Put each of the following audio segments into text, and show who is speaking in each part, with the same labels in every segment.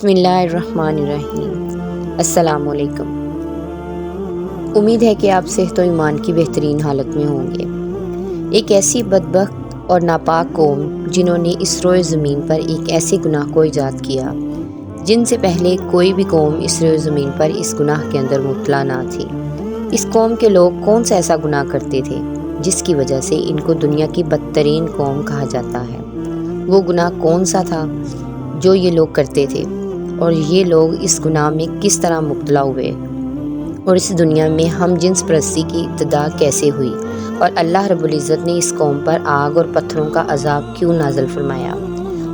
Speaker 1: بسم اللہ الرحمن الرحیم۔ السلام علیکم۔ امید ہے کہ آپ صحت و ایمان کی بہترین حالت میں ہوں گے۔ ایک ایسی بدبخت اور ناپاک قوم جنہوں نے اس روئے زمین پر ایک ایسے گناہ کو ایجاد کیا جن سے پہلے کوئی بھی قوم اس روئے زمین پر اس گناہ کے اندر مبتلا نہ تھی۔ اس قوم کے لوگ کون سا ایسا گناہ کرتے تھے جس کی وجہ سے ان کو دنیا کی بدترین قوم کہا جاتا ہے؟ وہ گناہ کون سا تھا جو یہ لوگ کرتے تھے، اور یہ لوگ اس گناہ میں کس طرح مبتلا ہوئے، اور اس دنیا میں ہم جنس پرستی کی ابتدا کیسے ہوئی، اور اللہ رب العزت نے اس قوم پر آگ اور پتھروں کا عذاب کیوں نازل فرمایا،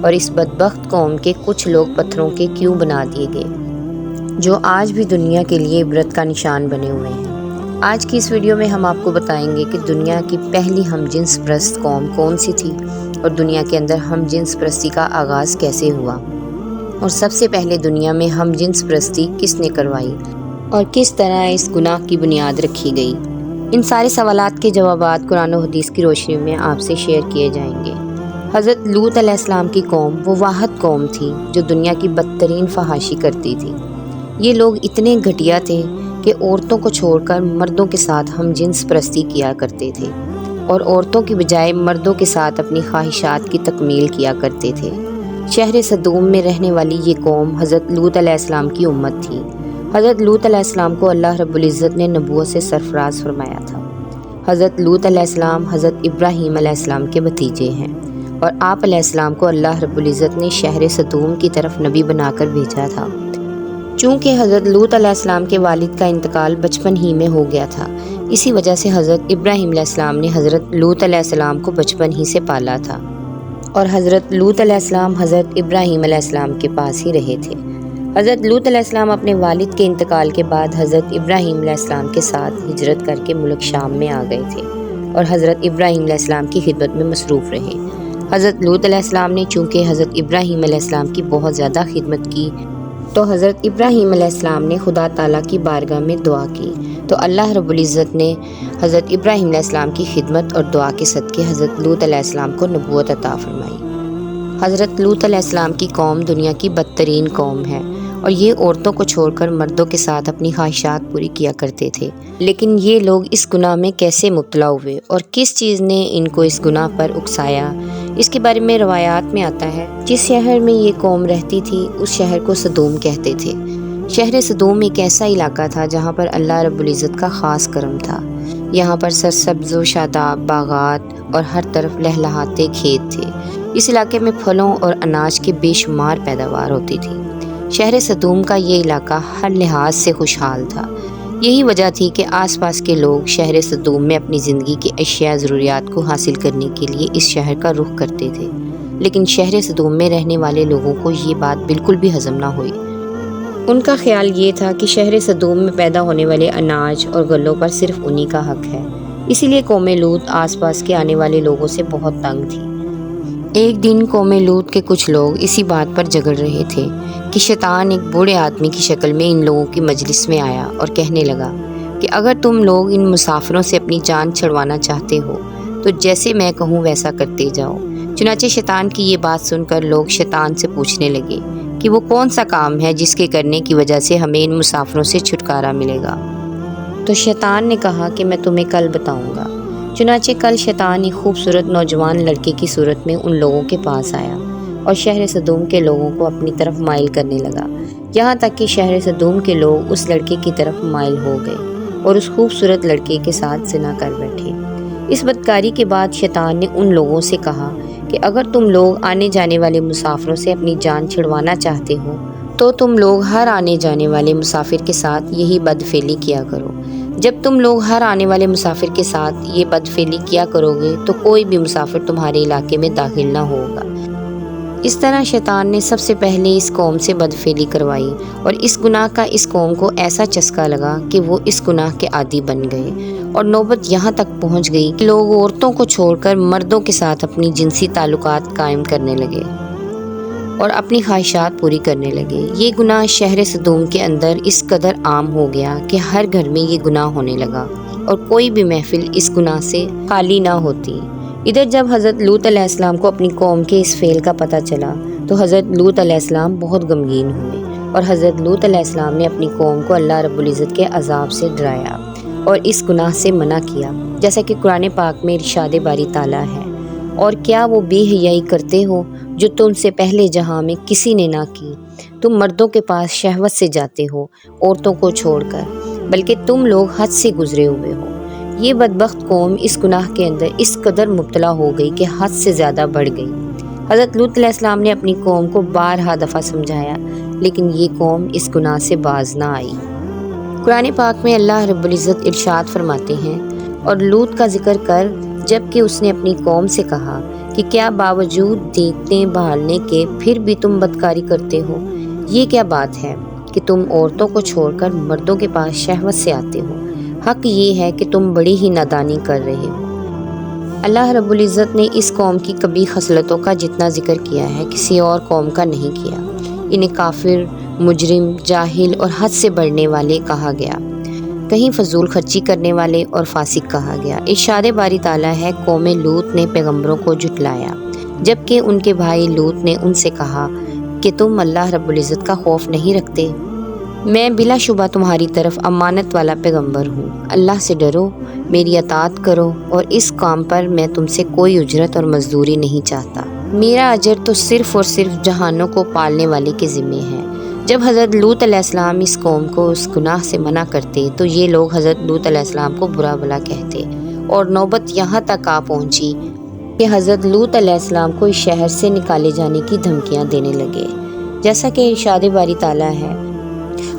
Speaker 1: اور اس بدبخت قوم کے کچھ لوگ پتھروں کے کیوں بنا دیے گئے جو آج بھی دنیا کے لیے عبرت کا نشان بنے ہوئے ہیں۔ آج کی اس ویڈیو میں ہم آپ کو بتائیں گے کہ دنیا کی پہلی ہم جنس پرست قوم کون سی تھی، اور دنیا کے اندر ہم جنس پرستی کا آغاز کیسے ہوا، اور سب سے پہلے دنیا میں ہم جنس پرستی کس نے کروائی، اور کس طرح اس گناہ کی بنیاد رکھی گئی۔ ان سارے سوالات کے جوابات قرآن و حدیث کی روشنی میں آپ سے شیئر کیے جائیں گے۔ حضرت لوط علیہ السلام کی قوم وہ واحد قوم تھی جو دنیا کی بدترین فحاشی کرتی تھی۔ یہ لوگ اتنے گھٹیا تھے کہ عورتوں کو چھوڑ کر مردوں کے ساتھ ہم جنس پرستی کیا کرتے تھے، اور عورتوں کی بجائے مردوں کے ساتھ اپنی خواہشات کی تکمیل کیا کرتے تھے۔ شہر صدوم میں رہنے والی یہ قوم حضرت لوط علیہ السلام کی امت تھی۔ حضرت لوط علیہ السلام کو اللہ رب العزت نے نبوت سے سرفراز فرمایا تھا۔ حضرت لوط علیہ السلام حضرت ابراہیم علیہ السلام کے بھتیجے ہیں، اور آپ علیہ السلام کو اللہ رب العزت نے شہر صدوم کی طرف نبی بنا کر بھیجا تھا۔ چونکہ حضرت لوط علیہ السلام کے والد کا انتقال بچپن ہی میں ہو گیا تھا، اسی وجہ سے حضرت ابراہیم علیہ السلام نے حضرت لوط علیہ السلام کو بچپن ہی سے پالا تھا، اور حضرت لوط علیہ السلام حضرت ابراہیم علیہ السلام کے پاس ہی رہے تھے۔ حضرت لوط علیہ السلام اپنے والد کے انتقال کے بعد حضرت ابراہیم علیہ السلام کے ساتھ ہجرت کر کے ملک شام میں آ گئے تھے، اور حضرت ابراہیم علیہ السلام کی خدمت میں مصروف رہے۔ حضرت لوط علیہ السلام نے چونکہ حضرت ابراہیم علیہ السلام کی بہت زیادہ خدمت کی، تو حضرت ابراہیم علیہ السلام نے خدا تعالیٰ کی بارگاہ میں دعا کی، تو اللہ رب العزت نے حضرت ابراہیم علیہ السلام کی خدمت اور دعا کے صدقے حضرت لوط علیہ السلام کو نبوت عطا فرمائی۔ حضرت لوط علیہ السلام کی قوم دنیا کی بدترین قوم ہے، اور یہ عورتوں کو چھوڑ کر مردوں کے ساتھ اپنی خواہشات پوری کیا کرتے تھے۔ لیکن یہ لوگ اس گناہ میں کیسے مبتلا ہوئے، اور کس چیز نے ان کو اس گناہ پر اکسایا، اس کے بارے میں روایات میں آتا ہے۔ جس شہر میں یہ قوم رہتی تھی اس شہر کو صدوم کہتے تھے۔ شہر صدوم ایک ایسا علاقہ تھا جہاں پر اللہ رب العزت کا خاص کرم تھا۔ یہاں پر سرسبز و شاداب باغات اور ہر طرف لہلہاتے کھیت تھے۔ اس علاقے میں پھلوں اور اناج کی بے شمار پیداوار ہوتی تھی۔ شہر صدوم کا یہ علاقہ ہر لحاظ سے خوشحال تھا۔ یہی وجہ تھی کہ آس پاس کے لوگ شہر صدوم میں اپنی زندگی کی اشیاء ضروریات کو حاصل کرنے کے لیے اس شہر کا رخ کرتے تھے۔ لیکن شہر صدوم میں رہنے والے لوگوں کو یہ بات بالکل بھی ہضم نہ ہوئی۔ ان کا خیال یہ تھا کہ شہر صدوم میں پیدا ہونے والے اناج اور غلوں پر صرف انہی کا حق ہے، اسی لیے قوم لوط آس پاس کے آنے والے لوگوں سے بہت تنگ تھی۔ ایک دن قوم لوط کے کچھ لوگ اسی بات پر جھگڑ رہے تھے کہ شیطان ایک بوڑھے آدمی کی شکل میں ان لوگوں کی مجلس میں آیا اور کہنے لگا کہ اگر تم لوگ ان مسافروں سے اپنی جان چھڑوانا چاہتے ہو تو جیسے میں کہوں ویسا کرتے جاؤ۔ چنانچہ شیطان کی یہ بات سن کر لوگ شیطان سے پوچھنے لگے کہ وہ کون سا کام ہے جس کے کرنے کی وجہ سے ہمیں ان مسافروں سے چھٹکارا ملے گا۔ تو شیطان نے کہا کہ میں تمہیں کل بتاؤں گا۔ چنانچہ کل شیطان ایک خوبصورت نوجوان لڑکے کی صورت میں ان لوگوں کے پاس آیا اور شہر صدوم کے لوگوں کو اپنی طرف مائل کرنے لگا، یہاں تک کہ شہر صدوم کے لوگ اس لڑکے کی طرف مائل ہو گئے اور اس خوبصورت لڑکے کے ساتھ زنا کر بیٹھے۔ اس بدکاری کے بعد شیطان نے ان لوگوں سے کہا کہ اگر تم لوگ آنے جانے والے مسافروں سے اپنی جان چھڑوانا چاہتے ہو تو تم لوگ ہر آنے جانے والے مسافر کے ساتھ یہی بدفعلی کیا کرو۔ جب تم لوگ ہر آنے والے مسافر کے ساتھ یہ بدفعلی کیا کرو گے تو کوئی بھی مسافر تمہارے علاقے میں داخل نہ ہوگا۔ اس طرح شیطان نے سب سے پہلے اس قوم سے بدفعلی کروائی، اور اس گناہ کا اس قوم کو ایسا چسکا لگا کہ وہ اس گناہ کے عادی بن گئے، اور نوبت یہاں تک پہنچ گئی کہ لوگ عورتوں کو چھوڑ کر مردوں کے ساتھ اپنی جنسی تعلقات قائم کرنے لگے اور اپنی خواہشات پوری کرنے لگے۔ یہ گناہ شہر صدوم کے اندر اس قدر عام ہو گیا کہ ہر گھر میں یہ گناہ ہونے لگا، اور کوئی بھی محفل اس گناہ سے خالی نہ ہوتی۔ ادھر جب حضرت لوط علیہ السلام کو اپنی قوم کے اس فعل کا پتہ چلا تو حضرت لوط علیہ السلام بہت غمگین ہوئے اور حضرت لوط علیہ السلام نے اپنی قوم کو اللہ رب العزت کے عذاب سے ڈرایا اور اس گناہ سے منع کیا، جیسا کہ قرآن پاک میں ارشاد باری تعالیٰ ہے، اور کیا وہ بے حیائی کرتے ہو جو تم سے پہلے جہاں میں کسی نے نہ کی؟ تم مردوں کے پاس شہوت سے جاتے ہو عورتوں کو چھوڑ کر، بلکہ تم لوگ حد سے گزرے ہوئے ہو۔ یہ بدبخت قوم اس گناہ کے اندر اس قدر مبتلا ہو گئی کہ حد سے زیادہ بڑھ گئی۔ حضرت لوط علیہ السلام نے اپنی قوم کو بارہا دفعہ سمجھایا، لیکن یہ قوم اس گناہ سے باز نہ آئی۔ قرآن پاک میں اللہ رب العزت ارشاد فرماتے ہیں، اور لوط کا ذکر کر جب کہ اس نے اپنی قوم سے کہا کہ کیا باوجود دیکھنے بہالنے کے پھر بھی تم بدکاری کرتے ہو؟ یہ کیا بات ہے کہ تم عورتوں کو چھوڑ کر مردوں کے پاس شہوت سے آتے ہو؟ حق یہ ہے کہ تم بڑی ہی نادانی کر رہے ہو۔ اللہ رب العزت نے اس قوم کی قبیح خصلتوں کا جتنا ذکر کیا ہے کسی اور قوم کا نہیں کیا۔ انہیں کافر، مجرم، جاہل اور حد سے بڑھنے والے کہا گیا، کہیں فضول خرچی کرنے والے اور فاسق کہا گیا۔ ارشاد باری تعالیٰ ہے، قوم لوط نے پیغمبروں کو جھٹلایا، جبکہ ان کے بھائی لوط نے ان سے کہا کہ تم اللہ رب العزت کا خوف نہیں رکھتے؟ میں بلا شبہ تمہاری طرف امانت والا پیغمبر ہوں، اللہ سے ڈرو، میری اطاعت کرو، اور اس کام پر میں تم سے کوئی اجرت اور مزدوری نہیں چاہتا۔ میرا اجر تو صرف اور صرف جہانوں کو پالنے والے کے ذمے ہے۔ جب حضرت لوط علیہ السلام اس قوم کو اس گناہ سے منع کرتے تو یہ لوگ حضرت لوط علیہ السلام کو برا بھلا کہتے، اور نوبت یہاں تک آ پہنچی کہ حضرت لوط علیہ السلام کو اس شہر سے نکالے جانے کی دھمکیاں دینے لگے، جیسا کہ ارشاد باری تعالیٰ ہے،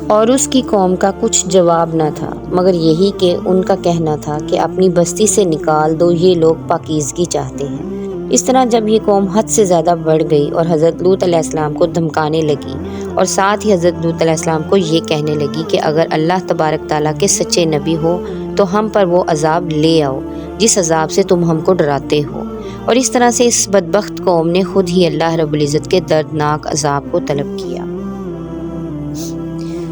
Speaker 1: اور اس کی قوم کا کچھ جواب نہ تھا مگر یہی کہ ان کا کہنا تھا کہ اپنی بستی سے نکال دو، یہ لوگ پاکیزگی چاہتے ہیں۔ اس طرح جب یہ قوم حد سے زیادہ بڑھ گئی اور حضرت لوط علیہ السلام کو دھمکانے لگی، اور ساتھ ہی حضرت لوط علیہ السلام کو یہ کہنے لگی کہ اگر اللہ تبارک تعالیٰ کے سچے نبی ہو تو ہم پر وہ عذاب لے آؤ جس عذاب سے تم ہم کو ڈراتے ہو، اور اس طرح سے اس بدبخت قوم نے خود ہی اللہ رب العزت کے دردناک عذاب کو طلب کیا۔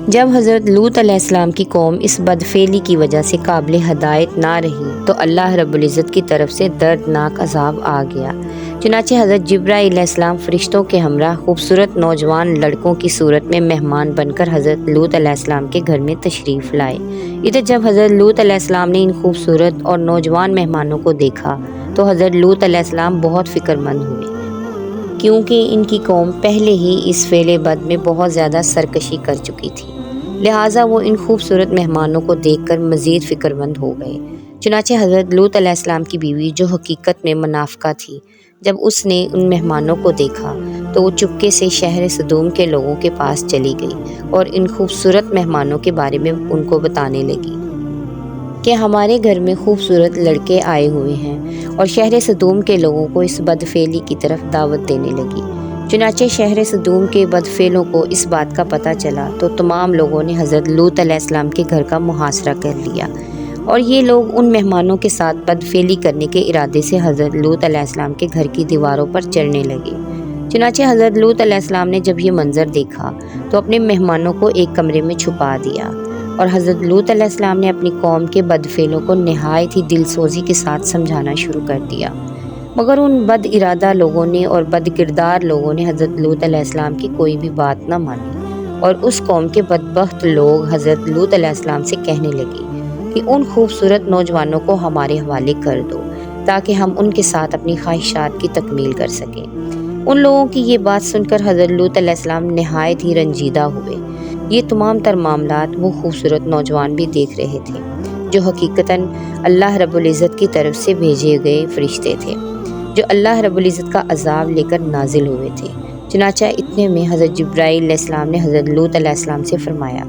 Speaker 1: جب حضرت لوط علیہ السلام کی قوم اس بدفعلی کی وجہ سے قابل ہدایت نہ رہی تو اللہ رب العزت کی طرف سے دردناک عذاب آ گیا۔ چنانچہ حضرت جبرائیل علیہ السلام فرشتوں کے ہمراہ خوبصورت نوجوان لڑکوں کی صورت میں مہمان بن کر حضرت لوط علیہ السلام کے گھر میں تشریف لائے۔ ادھر جب حضرت لوط علیہ السلام نے ان خوبصورت اور نوجوان مہمانوں کو دیکھا تو حضرت لوط علیہ السلام بہت فکر مند ہوئے، کیونکہ ان کی قوم پہلے ہی اس فعل بد میں بہت زیادہ سرکشی کر چکی تھی، لہٰذا وہ ان خوبصورت مہمانوں کو دیکھ کر مزید فکر مند ہو گئے۔ چنانچہ حضرت لوط علیہ السلام کی بیوی جو حقیقت میں منافقہ تھی، جب اس نے ان مہمانوں کو دیکھا تو وہ چپکے سے شہر سدوم کے لوگوں کے پاس چلی گئی اور ان خوبصورت مہمانوں کے بارے میں ان کو بتانے لگی کہ ہمارے گھر میں خوبصورت لڑکے آئے ہوئے ہیں، اور شہر سدوم کے لوگوں کو اس بدفعلی کی طرف دعوت دینے لگی۔ چنانچہ شہر سدوم کے بدفعلوں کو اس بات کا پتہ چلا تو تمام لوگوں نے حضرت لوط علیہ السلام کے گھر کا محاصرہ کر لیا، اور یہ لوگ ان مہمانوں کے ساتھ بدفعلی کرنے کے ارادے سے حضرت لوط علیہ السلام کے گھر کی دیواروں پر چڑھنے لگے۔ چنانچہ حضرت لوط علیہ السلام نے جب یہ منظر دیکھا تو اپنے مہمانوں کو ایک کمرے میں چھپا دیا، اور حضرت لوط علیہ السلام نے اپنی قوم کے بدفعلوں کو نہایت ہی دل سوزی کے ساتھ سمجھانا شروع کر دیا، مگر ان بد ارادہ لوگوں نے اور بد کردار لوگوں نے حضرت لوط علیہ السلام کی کوئی بھی بات نہ مانی، اور اس قوم کے بدبخت لوگ حضرت لوط علیہ السلام سے کہنے لگے کہ ان خوبصورت نوجوانوں کو ہمارے حوالے کر دو تاکہ ہم ان کے ساتھ اپنی خواہشات کی تکمیل کر سکیں۔ ان لوگوں کی یہ بات سن کر حضرت لوط علیہ السلام نہایت ہی رنجیدہ ہوئے۔ یہ تمام تر معاملات وہ خوبصورت نوجوان بھی دیکھ رہے تھے جو حقیقتاً اللہ رب العزت کی طرف سے بھیجے گئے فرشتے تھے، جو اللہ رب العزت کا عذاب لے کر نازل ہوئے تھے۔ چنانچہ اتنے میں حضرت جبرائیل علیہ السلام نے حضرت لوط علیہ السلام سے فرمایا،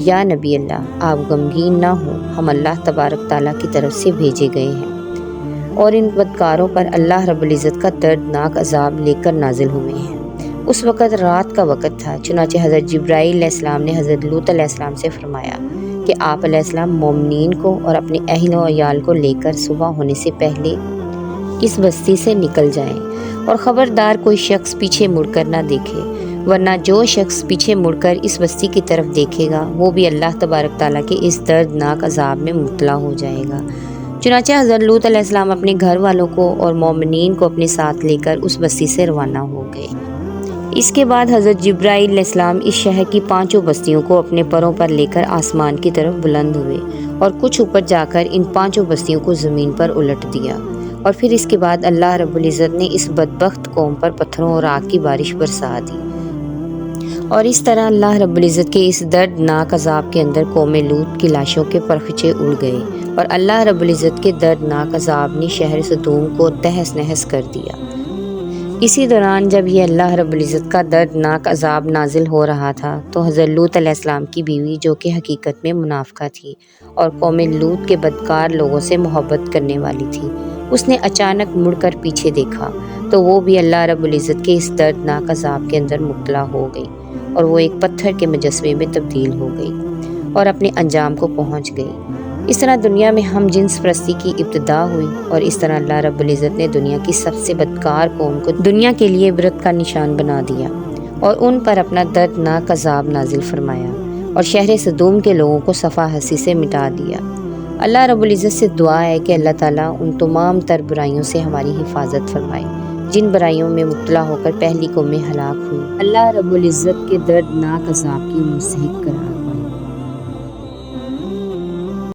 Speaker 1: یا نبی اللہ، آپ غمگین نہ ہوں، ہم اللہ تبارک تعالیٰ کی طرف سے بھیجے گئے ہیں، اور ان بدکاروں پر اللہ رب العزت کا دردناک عذاب لے کر نازل ہوئے ہیں۔ اس وقت رات کا وقت تھا، چنانچہ حضرت جبرائیل علیہ السلام نے حضرت لوط علیہ السلام سے فرمایا کہ آپ علیہ السلام مومنین کو اور اپنے اہل و عیال کو لے کر صبح ہونے سے پہلے اس بستی سے نکل جائیں، اور خبردار کوئی شخص پیچھے مڑ کر نہ دیکھے، ورنہ جو شخص پیچھے مڑ کر اس بستی کی طرف دیکھے گا وہ بھی اللہ تبارک تعالیٰ کے اس دردناک عذاب میں مبتلا ہو جائے گا۔ چنانچہ حضرت لوط علیہ السلام اپنے گھر والوں کو اور مومنین کو اپنے ساتھ لے کر اس بستی سے روانہ ہو گئے۔ اس کے بعد حضرت جبرائیل علیہ السلام اس شہر کی 5 بستیوں کو اپنے پروں پر لے کر آسمان کی طرف بلند ہوئے اور کچھ اوپر جا کر ان 5 بستیوں کو زمین پر الٹ دیا، اور پھر اس کے بعد اللہ رب العزت نے اس بدبخت قوم پر پتھروں اور آگ کی بارش برسا دی، اور اس طرح اللہ رب العزت کے اس دردناک عذاب کے اندر قوم لوط کی لاشوں کے پرخچے اڑ گئے، اور اللہ رب العزت کے دردناک عذاب نے شہر صدوم کو تہس نہس کر دیا۔ اسی دوران جب یہ اللہ رب العزت کا دردناک عذاب نازل ہو رہا تھا تو حضرت لوط علیہ السلام کی بیوی، جو کہ حقیقت میں منافقہ تھی اور قوم لوط کے بدکار لوگوں سے محبت کرنے والی تھی، اس نے اچانک مڑ کر پیچھے دیکھا تو وہ بھی اللہ رب العزت کے اس دردناک عذاب کے اندر مبتلا ہو گئی، اور وہ ایک پتھر کے مجسمے میں تبدیل ہو گئی اور اپنے انجام کو پہنچ گئی۔ اس طرح دنیا میں ہم جنس پرستی کی ابتدا ہوئی، اور اس طرح اللہ رب العزت نے دنیا کی سب سے بدکار قوم کو دنیا کے لیے عبرت کا نشان بنا دیا اور ان پر اپنا دردناک عذاب نازل فرمایا اور شہر صدوم کے لوگوں کو صفا ہستی سے مٹا دیا۔ اللہ رب العزت سے دعا ہے کہ اللہ تعالیٰ ان تمام تر برائیوں سے ہماری حفاظت فرمائے جن برائیوں میں مبتلا ہو کر پہلی قومیں ہلاک ہوئی۔ اللہ رب العزت کے دردناک عذاب کی مستحق قرار